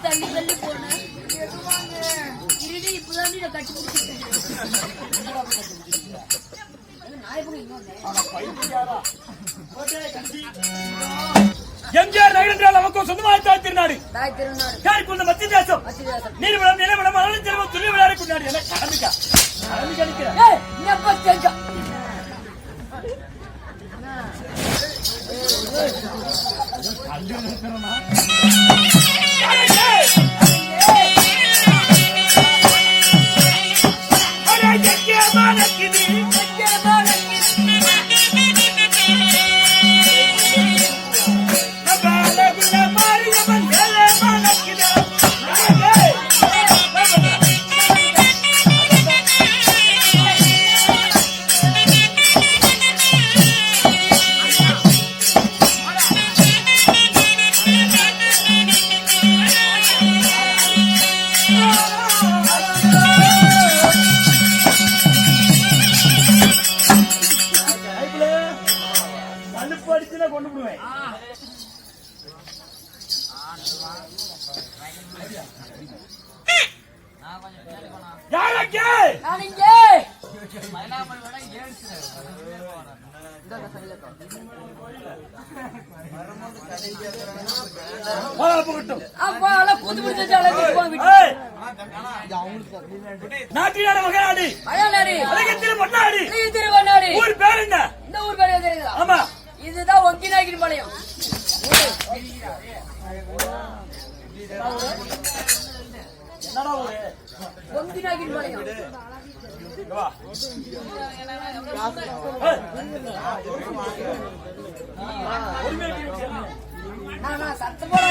தள்ளி தள்ளி போனேன். இருடி இப்பதான் நீ கட்டி பிடிச்சிட்டேன். எம்ஜிஆர் நகர் என்றால் நமக்கு சொந்தமாக தாய் திருநாடு. யாருக்குள்ள மத்திய தேசம் நீர்வளம் நிலவளம் அருள் செல்வம் துணி விளையாடி கொண்டாடி என கடமைக்கா கொண்டு போடுவேன். நாட்டினாட மகனாடி திருவண்ணாடி ஊர் பேர் என்ன? இந்த ஊர் பேர் தெரியுதா? ஆமா, இதுதான் ஒங்கிநாயகின் பாளையம். என்னடா ஊரு? ஒங்கிநாயகின் பாளையம். சத்தம் போட